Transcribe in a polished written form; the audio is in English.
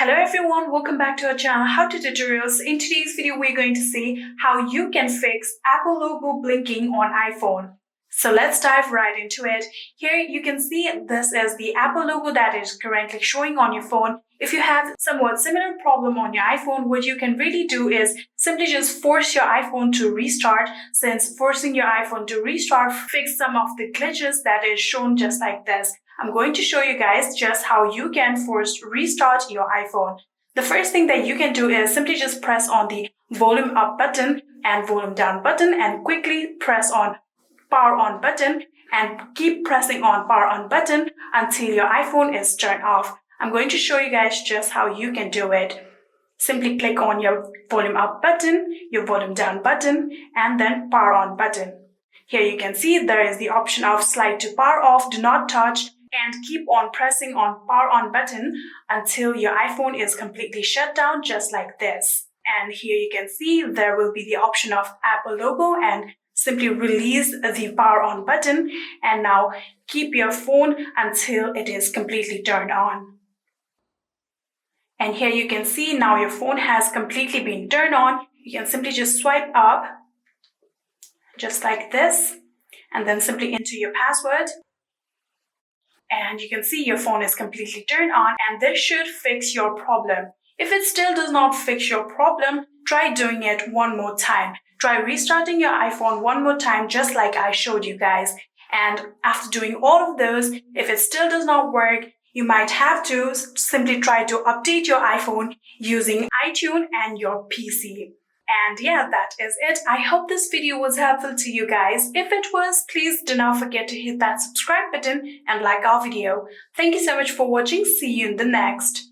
Hello everyone, welcome back to our channel How to Tutorials. In today's video, we're going to see how you can fix Apple logo blinking on iPhone. So let's dive right into it. Here you can see this is the Apple logo that is currently showing on your phone. If you have somewhat similar problem on your iPhone, what you can really do is simply just force your iPhone to restart, since forcing your iPhone to restart fix some of the glitches that is shown just like this. I'm going to show you guys just how you can force restart your iPhone. The first thing that you can do is simply just press on the volume up button and volume down button and quickly press on power on button and keep pressing on power on button until your iPhone is turned off. I'm going to show you guys just how you can do it. Simply click on your volume up button, your volume down button, and then power on button. Here you can see there is the option of slide to power off, do not touch, and keep on pressing on power on button until your iPhone is completely shut down, just like this. And here you can see there will be the option of Apple logo, and simply release the power on button and now keep your phone until it is completely turned on. And here you can see now your phone has completely been turned on. You can simply just swipe up just like this and then simply enter your password. And you can see your phone is completely turned on, and this should fix your problem. If it still does not fix your problem, try doing it one more time. Try restarting your iPhone one more time, just like I showed you guys. And after doing all of those, if it still does not work, you might have to simply try to update your iPhone using iTunes and your PC. And yeah, that is it. I hope this video was helpful to you guys. If it was, please do not forget to hit that subscribe button and like our video. Thank you so much for watching. See you in the next.